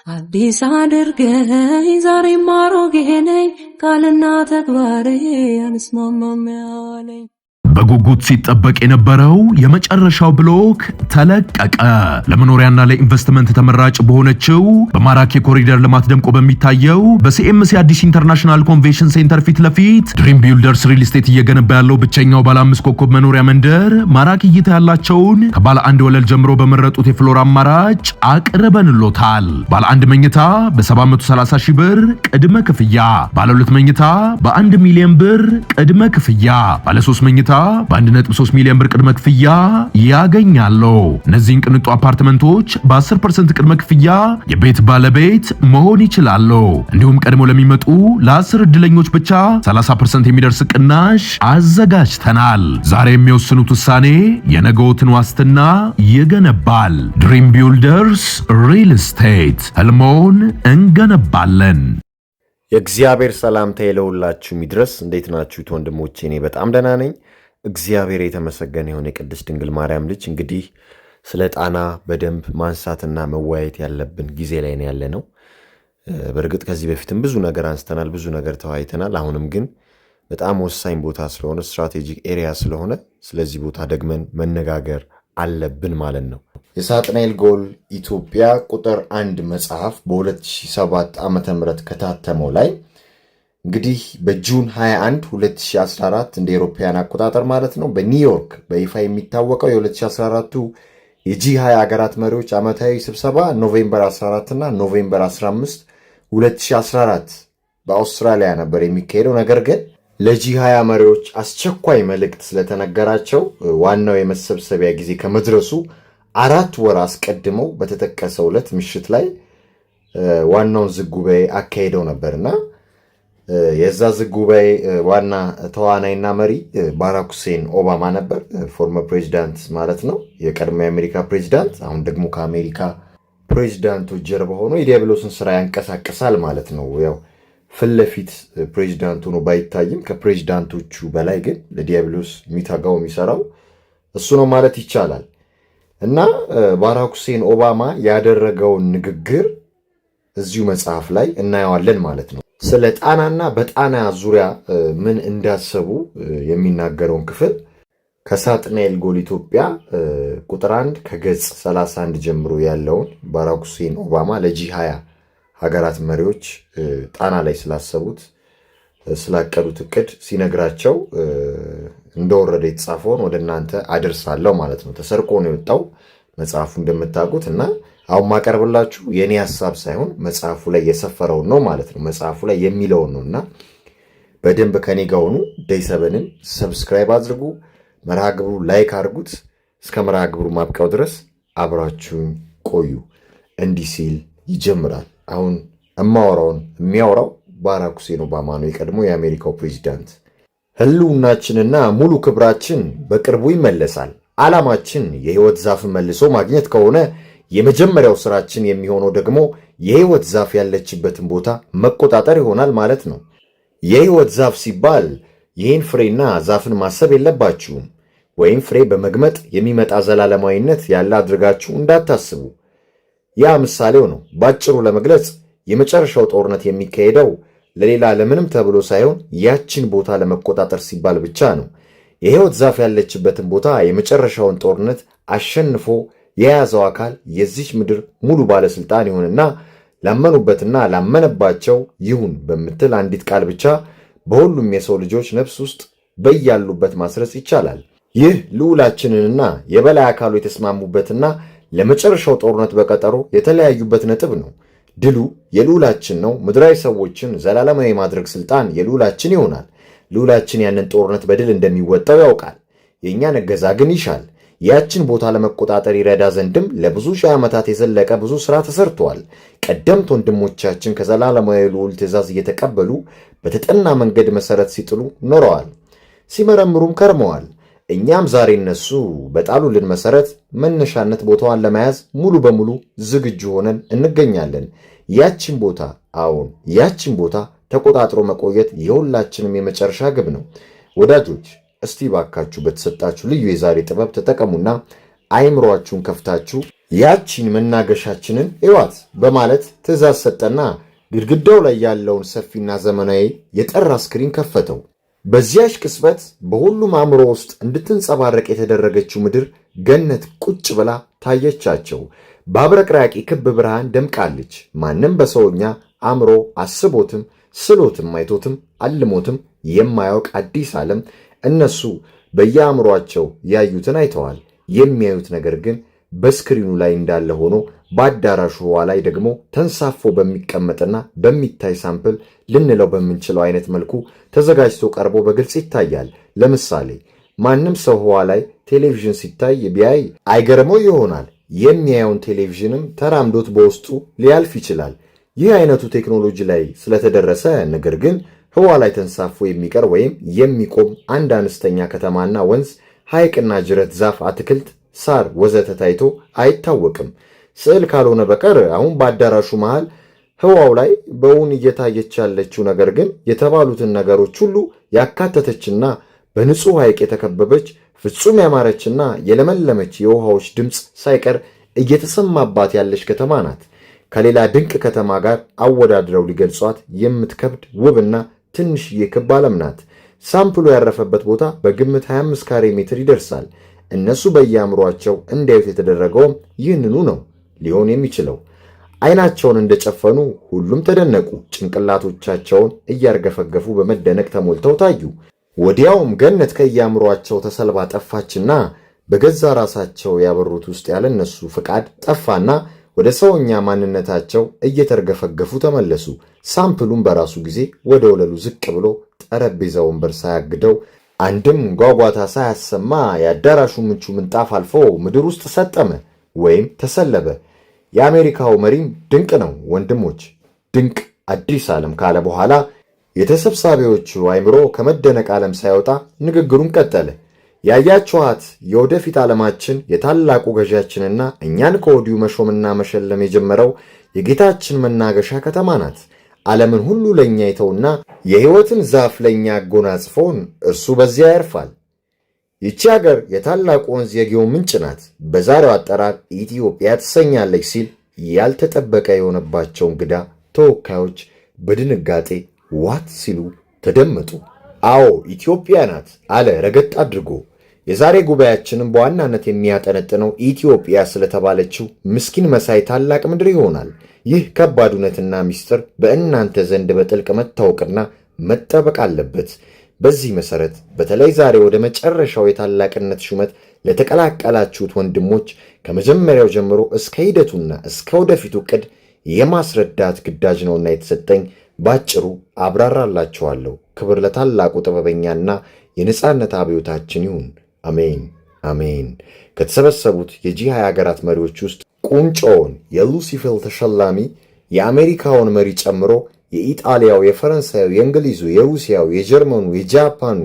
አዲስ አድርገኝ ዛሬም አሮጌ ነኝ ቃልና ተግባሬ አንስማማም ያለኝ በጉጉት ሲጠበቅ የነበረው የመጨረሻው ብሎክ ተለቀቀ። ለመኖሪያና ለኢንቨስትመንት ተመራጭ በሆነችው በማራኪ ኮሪደር ልማት ደምቆ በሚታየው በሲኤምሲ አዲስ ኢንተርናሽናል ኮንቬንሽን ሴንተር ፊት ለፊት ድሪም ቢልደርስ ሪል ስቴት እየገነባ ያለው ብቸኛው ባለ 5 ኮከብ መኖሪያ መንደር ማራኪ እይታ ያላቸውን ከባለ 1 ወለል ጀምሮ በመረጡት የፍሎር አማራጭ አቅርበንሎታል። ባለ 1 መኝታ በ730 ሺህ ብር ቅድመ ክፍያ፣ ባለ 2 መኝታ በ1 ሚሊዮን ብር ቅድመ ክፍያ፣ ባለ 3 መኝታ በ1.3 ሚሊዮን ብር ቅድመ ክፍያ ያገኛሉ። እነዚህን ቅንጡ አፓርትመንቶች በ10% ቅድመ ክፍያ የቤት ባለቤት መሆን ይችላሉ። እንዲሁም ቀድሞ ለሚመጡ ለ10 እድለኞች ብቻ 30% የሚደርስ ቅናሽ አዘጋጅተናል። ዛሬ የሚወስኑት ውሳኔ የነገዎትን ዋስትና ይገነባል። ድሪም ቢልደርስ ሪል ስቴት፣ ህልሞን እንገነባለን። የእግዚአብሔር ሰላምታ ለሁላችሁ ይድረስ። እንዴት ናችሁ ወንድሞቼ? እኔ በጣም ደህና ነኝ። እግዚአብሔር የተመሰገነ ይሁን። የቅድስት ድንግል ማርያም ልጅ እንግዲህ ስለ ጣና በደንብ ማንሳትና መወያየት ያለብን ጊዜ ላይ ነው ያለነው። በእርግጥ ከዚህ በፊትም ብዙ ነገር አንስተናል፣ ብዙ ነገር ተወያይተናል። አሁንም ግን በጣም ወሳኝ ቦታ ስለሆነ ስትራቴጂክ ኤሪያ ስለሆነ ስለዚህ ቦታ ደግመን መነጋገር አለብን ማለት ነው። የሳጥናኤል ጎል ኢትዮጵያ ቁጥር 1 መጽሐፍ በ2007 ዓ.ም ከታተመው ላይ እንግዲህ በጁን 21 2014 እንደ አውሮፓውያን አቆጣጠር ማለት ነው በኒውዮርክ በይፋ የሚታወቀው የ2014ቱ የጂ20 ሀገራት መሪዎች ዓመታዊ ስብሰባ ኖቬምበር 14 እና ኖቬምበር 15 2014 በአውስትራሊያ ነበር የሚካሄደው። ነገር ግን ለጂ20 መሪዎች አስቸኳይ መልእክት ስለተነገራቸው ዋናው የመሰብሰቢያ ጊዜ ከመድረሱ 4 ወር አስቀድመው በተጠቀሰው ዕለት ምሽት ላይ ዋናውን ዝግ ጉባኤ አካሄደው ነበርና የዛ ዝግ ጉባኤ ዋና ተዋናይና መሪ ባራክ ሁሴን ኦባማ ነበር። ፎርመር ፕሬዚዳንት ማለት ነው፣ የቀድሞ የአሜሪካ ፕሬዚዳንት፣ አሁን ደግሞ ከአሜሪካ ፕሬዚዳንቶች ጀርባ ሆኖ የዲያብሎስን ስራ ያንቀሳቀሳል ማለት ነው። ያው ፊት ለፊት ፕሬዚዳንቱ ነው ባይታይም ከፕሬዚዳንቶቹ በላይ ግን ለዲያብሎስ የሚታጋው የሚሰራው እሱ ነው ማለት ይቻላል። እና ባራክ ሁሴን ኦባማ ያደረገውን ንግግር እዚሁ መጽሐፍ ላይ እናየዋለን ማለት ነው። ስለ ጣናና በጣና ዙሪያ ምን እንዳሰቡ የሚናገረውን ክፍል ከሳጥናኤል ጎል ኢትዮጵያ ቁጥር 1 ከገጽ 31 ጀምሮ ያለውን ባራክ ሁሴን ኦባማ ለጂ20 ሀገራት መሪዎች ጣና ላይ ስላሰቡት ስላቀዱት እቅድ ሲነግራቸው እንደወረደ የተጻፈውን ወደ እናንተ አደርሳለሁ ማለት ነው። ተሰርቆ ነው የወጣው መጽሐፉ እንደምታውቁት እና አሁን ማቀርብላችሁ የኔ ሐሳብ ሳይሆን መጽሐፉ ላይ የሰፈረው ነው ማለት ነው። መጽሐፉ ላይ የሚለው ነውና በደንብ ከኔ ጋር ሆኑ። ዴይ7ን ሰብስክራይብ አድርጉ፣ መርሃ ግብሩ ላይክ አድርጉት። እስከ መርሃ ግብሩ ማብቂያው ድረስ አብራችሁን ቆዩ። እንዲህ ሲል ይጀምራል። አሁን የሚያወራው ባራክ ሁሴን ኦባማ ነው፣ የቀድሞ የአሜሪካው ፕሬዚዳንት። ህልውናችንና ሙሉ ክብራችን በቅርቡ ይመለሳል። ዓላማችን የህይወት ዛፍን መልሶ ማግኘት ከሆነ የመጀመሪያው ስራችን የሚሆነው ደግሞ የህይወት ዛፍ ያለችበትን ቦታ መቆጣጠር ይሆናል ማለት ነው። የህይወት ዛፍ ሲባል ይህን ፍሬና ዛፍን ማሰብ የለባችሁም፣ ወይም ፍሬ በመግመጥ የሚመጣ ዘላለማዊነት ያለ አድርጋችሁ እንዳታስቡ። ያ ምሳሌው ነው። ባጭሩ ለመግለጽ የመጨረሻው ጦርነት የሚካሄደው ለሌላ ለምንም ተብሎ ሳይሆን ያችን ቦታ ለመቆጣጠር ሲባል ብቻ ነው። የህይወት ዛፍ ያለችበትን ቦታ የመጨረሻውን ጦርነት አሸንፎ የያዘው አካል የዚች ምድር ሙሉ ባለስልጣን ይሁንና ላመኑበትና ላመነባቸው ይሁን በምትል አንዲት ቃል ብቻ በሁሉም የሰው ልጆች ነፍስ ውስጥ በያሉበት ማስረጽ ይቻላል። ይህ ልዑላችንንና የበላይ አካሉ የተስማሙበትና ለመጨረሻው ጦርነት በቀጠሮ የተለያዩበት ነጥብ ነው። ድሉ የልዑላችን ነው። ምድራዊ ሰዎችን ዘላለማዊ ማድረግ ስልጣን የልዑላችን ይሆናል። ልዑላችን ያንን ጦርነት በድል እንደሚወጣው ያውቃል። የእኛን እገዛ ግን ይሻል። ያችን ቦታ ለመቆጣጠር ይረዳ ዘንድም ለብዙ ሺህ ዓመታት የዘለቀ ብዙ ሥራ ተሰርቷል። ቀደምት ወንድሞቻችን ከዘላለማዊ ልዑል ትእዛዝ እየተቀበሉ በተጠና መንገድ መሠረት ሲጥሉ ኖረዋል፣ ሲመረምሩም ከርመዋል። እኛም ዛሬ እነሱ በጣሉልን መሠረት መነሻነት ቦታዋን ለመያዝ ሙሉ በሙሉ ዝግጁ ሆነን እንገኛለን። ያችን ቦታ ያችን ቦታ ተቆጣጥሮ መቆየት የሁላችንም የመጨረሻ ግብ ነው። ወዳጆች እስቲ ባካችሁ በተሰጣችሁ ልዩ የዛሬ ጥበብ ተጠቀሙና አይምሮአችሁን ከፍታችሁ ያቺን መናገሻችንን እዋት በማለት ትዕዛዝ ሰጠና ግድግዳው ላይ ያለውን ሰፊና ዘመናዊ የጠራ ስክሪን ከፈተው። በዚያች ቅጽበት በሁሉም አእምሮ ውስጥ እንድትንጸባረቅ የተደረገችው ምድር ገነት ቁጭ ብላ ታየቻቸው። በአብረቅራቂ ክብ ብርሃን ደምቃለች። ማንም በሰውኛ አእምሮ አስቦትም ስሎትም አይቶትም አልሞትም የማያውቅ አዲስ ዓለም እነሱ በየአእምሯቸው ያዩትን አይተዋል። የሚያዩት ነገር ግን በስክሪኑ ላይ እንዳለ ሆኖ በአዳራሹ ህዋ ላይ ደግሞ ተንሳፎ በሚቀመጥና በሚታይ ሳምፕል ልንለው በምንችለው አይነት መልኩ ተዘጋጅቶ ቀርቦ በግልጽ ይታያል። ለምሳሌ ማንም ሰው ህዋ ላይ ቴሌቪዥን ሲታይ ቢያይ አይገርመው ይሆናል። የሚያየውን ቴሌቪዥንም ተራምዶት በውስጡ ሊያልፍ ይችላል። ይህ አይነቱ ቴክኖሎጂ ላይ ስለተደረሰ ነገር ግን ህዋ ላይ ተንሳፎ የሚቀር ወይም የሚቆም አንድ አነስተኛ ከተማና ወንዝ፣ ሐይቅና ጅረት፣ ዛፍ፣ አትክልት፣ ሳር ወዘተ ታይቶ አይታወቅም። ስዕል ካልሆነ በቀር አሁን በአዳራሹ መሃል ህዋው ላይ በውን እየታየች ያለችው ነገር ግን የተባሉትን ነገሮች ሁሉ ያካተተችና በንጹህ ሐይቅ የተከበበች ፍጹም ያማረችና የለመለመች የውሃዎች ድምፅ ሳይቀር እየተሰማባት ያለች ከተማ ናት። ከሌላ ድንቅ ከተማ ጋር አወዳድረው ሊገልጿት የምትከብድ ውብና ትንሽዬ ክብ ዓለም ናት። ሳምፕሉ ያረፈበት ቦታ በግምት 25 ካሬ ሜትር ይደርሳል። እነሱ በየአእምሯቸው እንዲያዩት የተደረገውም ይህንኑ ነው ሊሆን የሚችለው። አይናቸውን እንደጨፈኑ ሁሉም ተደነቁ። ጭንቅላቶቻቸውን እያርገፈገፉ በመደነቅ ተሞልተው ታዩ። ወዲያውም ገነት ከየአእምሯቸው ተሰልባ ጠፋችና በገዛ ራሳቸው ያበሩት ውስጥ ያለ እነሱ ፍቃድ ጠፋና ወደ ሰውኛ ማንነታቸው እየተርገፈገፉ ተመለሱ። ሳምፕሉም በራሱ ጊዜ ወደ ወለሉ ዝቅ ብሎ ጠረጴዛ ወንበር ሳያግደው አንድም ጓጓታ ሳያሰማ የአዳራሹ ምቹ ምንጣፍ አልፎ ምድር ውስጥ ሰጠመ ወይም ተሰለበ። የአሜሪካው መሪም ድንቅ ነው ወንድሞች፣ ድንቅ አዲስ ዓለም ካለ በኋላ የተሰብሳቢዎቹ አይምሮ ከመደነቅ ዓለም ሳይወጣ ንግግሩን ቀጠለ። ያያችኋት የወደፊት ዓለማችን የታላቁ ገዣችንና እኛን ከወዲሁ መሾምና መሸለም የጀመረው የጌታችን መናገሻ ከተማ ናት። ዓለምን ሁሉ ለእኛ ይተውና የሕይወትን ዛፍ ለእኛ አጎናጽፎን እርሱ በዚያ ያርፋል። ይቺ አገር የታላቁ ወንዝ የጊዮን ምንጭ ናት። በዛሬው አጠራር ኢትዮጵያ ትሰኛለች ሲል ያልተጠበቀ የሆነባቸው እንግዳ ተወካዮች በድንጋጤ ዋት ሲሉ ተደመጡ። አዎ ኢትዮጵያ ናት አለ ረገጥ አድርጎ። የዛሬ ጉባኤያችንን በዋናነት የሚያጠነጥነው ኢትዮጵያ ስለተባለችው ምስኪን መሳይ ታላቅ ምድር ይሆናል። ይህ ከባድ እውነትና ምስጢር በእናንተ ዘንድ በጥልቅ መታወቅና መጠበቅ አለበት። በዚህ መሰረት በተለይ ዛሬ ወደ መጨረሻው የታላቅነት ሹመት ለተቀላቀላችሁት ወንድሞች ከመጀመሪያው ጀምሮ እስከ ሂደቱና እስከ ወደፊቱ ዕቅድ የማስረዳት ግዳጅ ነውና የተሰጠኝ ባጭሩ አብራራላችኋለሁ። ክብር ለታላቁ ጥበበኛና የነጻነት አብዮታችን ይሁን። አሜን አሜን። ከተሰበሰቡት የጂ20 ሀገራት መሪዎች ውስጥ ቁንጮውን የሉሲፌል ተሸላሚ የአሜሪካውን መሪ ጨምሮ የኢጣሊያው፣ የፈረንሳዩ፣ የእንግሊዙ፣ የሩሲያው፣ የጀርመኑ፣ የጃፓኑ፣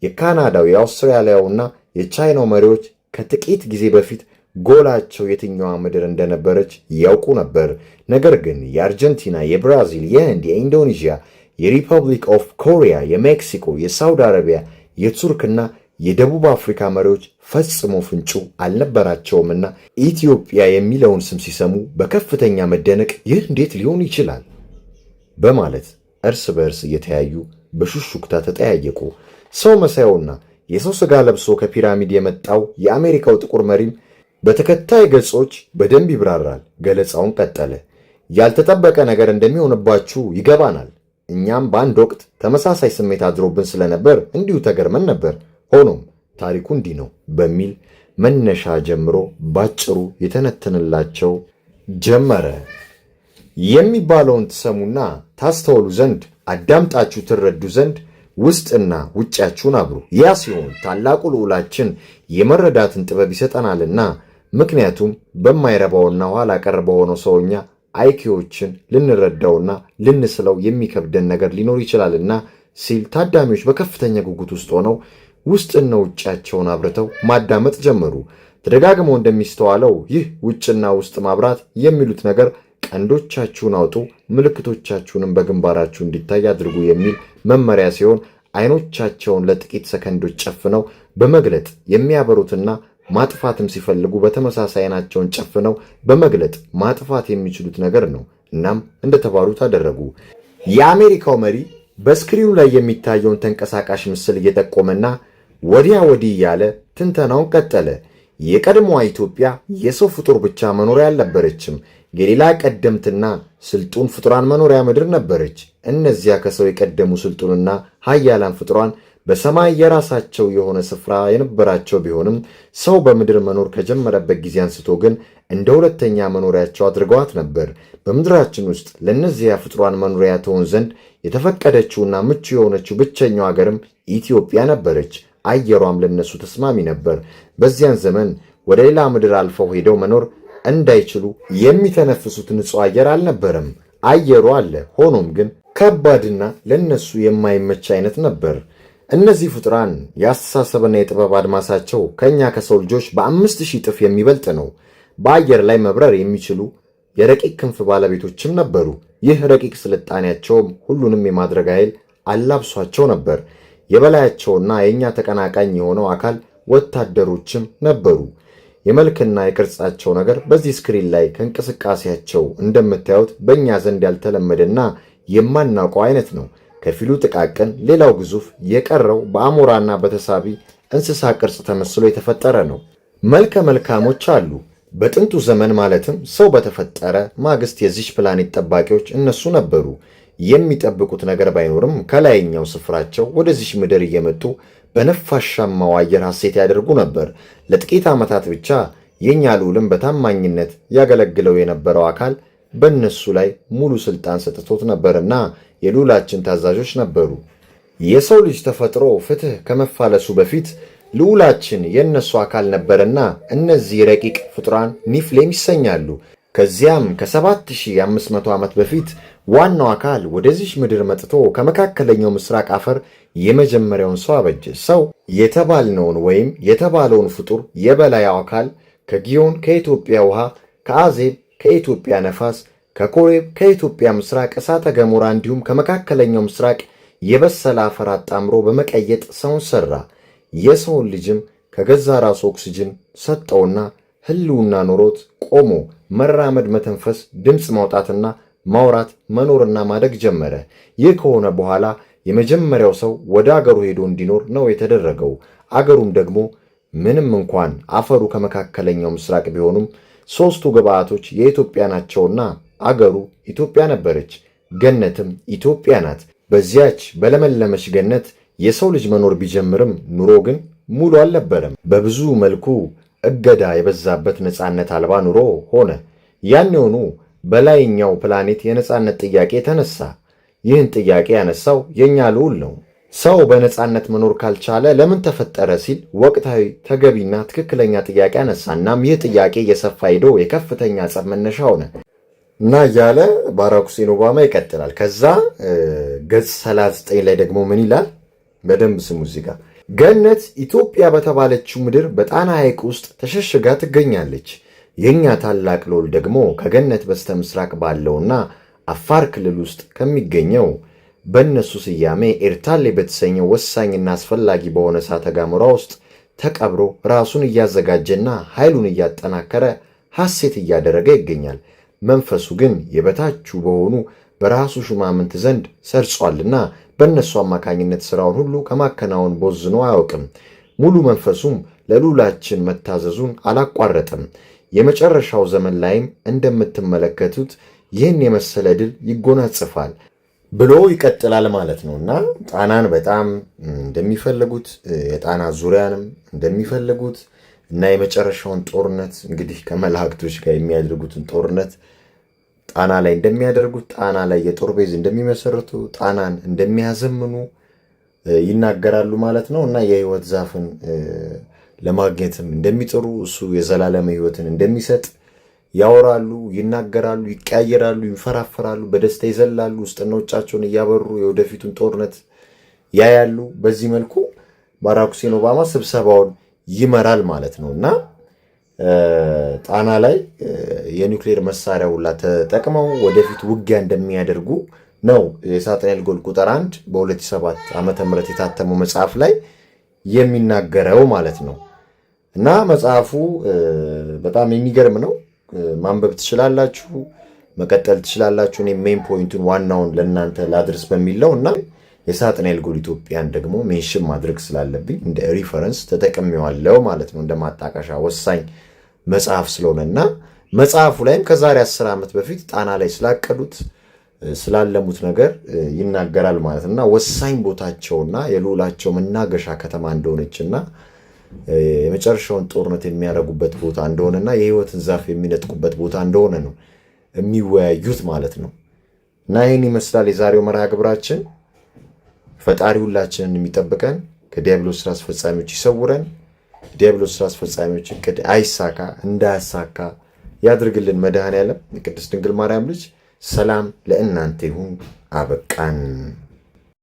የካናዳው፣ የአውስትራሊያውና የቻይናው መሪዎች ከጥቂት ጊዜ በፊት ጎላቸው የትኛዋ ምድር እንደነበረች ያውቁ ነበር። ነገር ግን የአርጀንቲና፣ የብራዚል፣ የህንድ፣ የኢንዶኔዥያ፣ የሪፐብሊክ ኦፍ ኮሪያ፣ የሜክሲኮ፣ የሳውዲ አረቢያ፣ የቱርክና የደቡብ አፍሪካ መሪዎች ፈጽሞ ፍንጩ አልነበራቸውምና ኢትዮጵያ የሚለውን ስም ሲሰሙ በከፍተኛ መደነቅ ይህ እንዴት ሊሆን ይችላል በማለት እርስ በእርስ እየተያዩ በሹሹክታ ተጠያየቁ። ሰው መሳዩና የሰው ሥጋ ለብሶ ከፒራሚድ የመጣው የአሜሪካው ጥቁር መሪም በተከታይ ገጾች በደንብ ይብራራል። ገለጻውን ቀጠለ። ያልተጠበቀ ነገር እንደሚሆንባችሁ ይገባናል። እኛም በአንድ ወቅት ተመሳሳይ ስሜት አድሮብን ስለነበር እንዲሁ ተገርመን ነበር። ሆኖም ታሪኩ እንዲህ ነው በሚል መነሻ ጀምሮ ባጭሩ የተነተንላቸው ጀመረ። የሚባለውን ትሰሙና ታስተውሉ ዘንድ አዳምጣችሁ ትረዱ ዘንድ ውስጥና ውጫችሁን አብሩ። ያ ሲሆን ታላቁ ልዑላችን የመረዳትን ጥበብ ይሰጠናልና። ምክንያቱም በማይረባውና ኋላ ቀር በሆነው ሰውኛ አይኪዎችን ልንረዳውና ልንስለው የሚከብደን ነገር ሊኖር ይችላልና ሲል ታዳሚዎች በከፍተኛ ጉጉት ውስጥ ሆነው ውስጥና ውጫቸውን አብርተው ማዳመጥ ጀመሩ። ተደጋግመው እንደሚስተዋለው ይህ ውጭና ውስጥ ማብራት የሚሉት ነገር ቀንዶቻችሁን አውጡ፣ ምልክቶቻችሁንም በግንባራችሁ እንዲታይ አድርጉ የሚል መመሪያ ሲሆን አይኖቻቸውን ለጥቂት ሰከንዶች ጨፍነው በመግለጥ የሚያበሩትና ማጥፋትም ሲፈልጉ በተመሳሳይ አይናቸውን ጨፍነው በመግለጥ ማጥፋት የሚችሉት ነገር ነው። እናም እንደተባሉት አደረጉ። የአሜሪካው መሪ በስክሪኑ ላይ የሚታየውን ተንቀሳቃሽ ምስል እየጠቆመና ወዲያ ወዲህ እያለ ትንተናውን ቀጠለ። የቀድሞዋ ኢትዮጵያ የሰው ፍጡር ብቻ መኖሪያ አልነበረችም። የሌላ ቀደምትና ስልጡን ፍጡራን መኖሪያ ምድር ነበረች። እነዚያ ከሰው የቀደሙ ስልጡንና ኃያላን ፍጡራን በሰማይ የራሳቸው የሆነ ስፍራ የነበራቸው ቢሆንም ሰው በምድር መኖር ከጀመረበት ጊዜ አንስቶ ግን እንደ ሁለተኛ መኖሪያቸው አድርገዋት ነበር። በምድራችን ውስጥ ለእነዚያ ፍጡራን መኖሪያ ትሆን ዘንድ የተፈቀደችውና ምቹ የሆነችው ብቸኛው ሀገርም ኢትዮጵያ ነበረች። አየሯም ለነሱ ተስማሚ ነበር። በዚያን ዘመን ወደ ሌላ ምድር አልፈው ሄደው መኖር እንዳይችሉ የሚተነፍሱት ንጹሕ አየር አልነበረም። አየሩ አለ፣ ሆኖም ግን ከባድና ለነሱ የማይመች አይነት ነበር። እነዚህ ፍጡራን የአስተሳሰብና የጥበብ አድማሳቸው ከኛ ከሰው ልጆች በ5000 እጥፍ የሚበልጥ ነው። በአየር ላይ መብረር የሚችሉ የረቂቅ ክንፍ ባለቤቶችም ነበሩ። ይህ ረቂቅ ስልጣኔያቸውም ሁሉንም የማድረግ ኃይል አላብሷቸው ነበር። የበላያቸውና የኛ ተቀናቃኝ የሆነው አካል ወታደሮችም ነበሩ። የመልክና የቅርጻቸው ነገር በዚህ ስክሪን ላይ ከእንቅስቃሴያቸው እንደምታዩት በእኛ ዘንድ ያልተለመደና የማናውቀው አይነት ነው። ከፊሉ ጥቃቅን፣ ሌላው ግዙፍ፣ የቀረው በአሞራና በተሳቢ እንስሳ ቅርጽ ተመስሎ የተፈጠረ ነው። መልከ መልካሞች አሉ። በጥንቱ ዘመን ማለትም ሰው በተፈጠረ ማግስት የዚች ፕላኔት ጠባቂዎች እነሱ ነበሩ። የሚጠብቁት ነገር ባይኖርም ከላይኛው ስፍራቸው ወደዚች ምድር እየመጡ በነፋሻማው አየር ሐሴት ያደርጉ ነበር። ለጥቂት ዓመታት ብቻ የኛ ልዑልም በታማኝነት ያገለግለው የነበረው አካል በእነሱ ላይ ሙሉ ስልጣን ሰጥቶት ነበርና የልዑላችን ታዛዦች ነበሩ። የሰው ልጅ ተፈጥሮ ፍትህ ከመፋለሱ በፊት ልዑላችን የእነሱ አካል ነበርና እነዚህ ረቂቅ ፍጡራን ኒፍሌም ይሰኛሉ። ከዚያም ከ7500 ዓመት በፊት ዋናው አካል ወደዚህ ምድር መጥቶ ከመካከለኛው ምስራቅ አፈር የመጀመሪያውን ሰው አበጀ። ሰው የተባልነውን ወይም የተባለውን ፍጡር የበላያው አካል ከጊዮን ከኢትዮጵያ ውሃ፣ ከአዜብ ከኢትዮጵያ ነፋስ፣ ከኮሬብ ከኢትዮጵያ ምስራቅ እሳተ ገሞራ እንዲሁም ከመካከለኛው ምስራቅ የበሰለ አፈር አጣምሮ በመቀየጥ ሰውን ሠራ። የሰውን ልጅም ከገዛ ራሱ ኦክሲጅን ሰጠውና ህልውና ኖሮት ቆሞ መራመድ፣ መተንፈስ፣ ድምፅ ማውጣትና ማውራት፣ መኖርና ማደግ ጀመረ። ይህ ከሆነ በኋላ የመጀመሪያው ሰው ወደ አገሩ ሄዶ እንዲኖር ነው የተደረገው። አገሩም ደግሞ ምንም እንኳን አፈሩ ከመካከለኛው ምስራቅ ቢሆኑም ሦስቱ ግብዓቶች የኢትዮጵያ ናቸውና አገሩ ኢትዮጵያ ነበረች። ገነትም ኢትዮጵያ ናት። በዚያች በለመለመች ገነት የሰው ልጅ መኖር ቢጀምርም ኑሮ ግን ሙሉ አልነበረም። በብዙ መልኩ እገዳ የበዛበት ነፃነት አልባ ኑሮ ሆነ። ያኔውኑ በላይኛው ፕላኔት የነፃነት ጥያቄ ተነሳ። ይህን ጥያቄ ያነሳው የኛ ልዑል ነው። ሰው በነፃነት መኖር ካልቻለ ለምን ተፈጠረ ሲል ወቅታዊ ተገቢና ትክክለኛ ጥያቄ አነሳ። እናም ይህ ጥያቄ እየሰፋ ሄዶ የከፍተኛ ጸብ መነሻ ሆነ እና እያለ ባራክ ሁሴን ኦባማ ይቀጥላል። ከዛ ገጽ 39 ላይ ደግሞ ምን ይላል? በደንብ ስሙ። እዚህ ጋር ገነት ኢትዮጵያ በተባለችው ምድር በጣና ሐይቅ ውስጥ ተሸሽጋ ትገኛለች። የኛ ታላቅ ልዑል ደግሞ ከገነት በስተ ምስራቅ ባለውና አፋር ክልል ውስጥ ከሚገኘው በእነሱ ስያሜ ኤርታሌ በተሰኘው ወሳኝና አስፈላጊ በሆነ እሳተ ገሞራ ውስጥ ተቀብሮ ራሱን እያዘጋጀና ኃይሉን እያጠናከረ ሐሴት እያደረገ ይገኛል። መንፈሱ ግን የበታቹ በሆኑ በራሱ ሹማምንት ዘንድ ሰርጿልና በእነሱ አማካኝነት ሥራውን ሁሉ ከማከናወን ቦዝኖ አያውቅም። ሙሉ መንፈሱም ለልዑላችን መታዘዙን አላቋረጠም። የመጨረሻው ዘመን ላይም እንደምትመለከቱት ይህን የመሰለ ድል ይጎናጽፋል ብሎ ይቀጥላል ማለት ነው። እና ጣናን በጣም እንደሚፈልጉት የጣና ዙሪያንም እንደሚፈልጉት እና የመጨረሻውን ጦርነት እንግዲህ ከመላእክቶች ጋር የሚያደርጉትን ጦርነት ጣና ላይ እንደሚያደርጉት፣ ጣና ላይ የጦር ቤዝ እንደሚመሰርቱ፣ ጣናን እንደሚያዘምኑ ይናገራሉ ማለት ነው። እና የሕይወት ዛፍን ለማግኘትም እንደሚጥሩ፣ እሱ የዘላለም ሕይወትን እንደሚሰጥ ያወራሉ፣ ይናገራሉ፣ ይቀያየራሉ፣ ይንፈራፈራሉ፣ በደስታ ይዘላሉ፣ ውስጥና ውጫቸውን እያበሩ የወደፊቱን ጦርነት ያያሉ። በዚህ መልኩ ባራክ ሁሴን ኦባማ ስብሰባውን ይመራል ማለት ነው። እና ጣና ላይ የኒውክሌር መሳሪያ ሁላ ተጠቅመው ወደፊት ውጊያ እንደሚያደርጉ ነው የሳጥናኤል ጎል ቁጥር 1 በ2007 ዓ.ም የታተመው መጽሐፍ ላይ የሚናገረው ማለት ነው። እና መጽሐፉ በጣም የሚገርም ነው። ማንበብ ትችላላችሁ፣ መቀጠል ትችላላችሁ። እኔ ሜን ፖይንቱን ዋናውን ለእናንተ ላድርስ በሚለው እና የሳጥናኤል ጎል ኢትዮጵያን ደግሞ ሜንሽን ማድረግ ስላለብኝ እንደ ሪፈረንስ ተጠቅሜዋለሁ ማለት ነው። እንደ ማጣቀሻ ወሳኝ መጽሐፍ ስለሆነና መጽሐፉ ላይም ከዛሬ 10 ዓመት በፊት ጣና ላይ ስላቀዱት ስላለሙት ነገር ይናገራል ማለት እና ወሳኝ ቦታቸውና የልዑላቸው መናገሻ ከተማ እንደሆነችና የመጨረሻውን ጦርነት የሚያደርጉበት ቦታ እንደሆነና የሕይወትን ዛፍ የሚነጥቁበት ቦታ እንደሆነ ነው የሚወያዩት ማለት ነው። እና ይህን ይመስላል የዛሬው መርሃ ግብራችን። ፈጣሪ ሁላችንን የሚጠብቀን፣ ከዲያብሎስ ስራ አስፈጻሚዎች ይሰውረን። ዲያብሎስ ስራ አስፈጻሚዎች እቅድ አይሳካ እንዳያሳካ ያድርግልን መድኃኔዓለም። የቅድስት ድንግል ማርያም ልጅ ሰላም ለእናንተ ይሁን። አበቃን።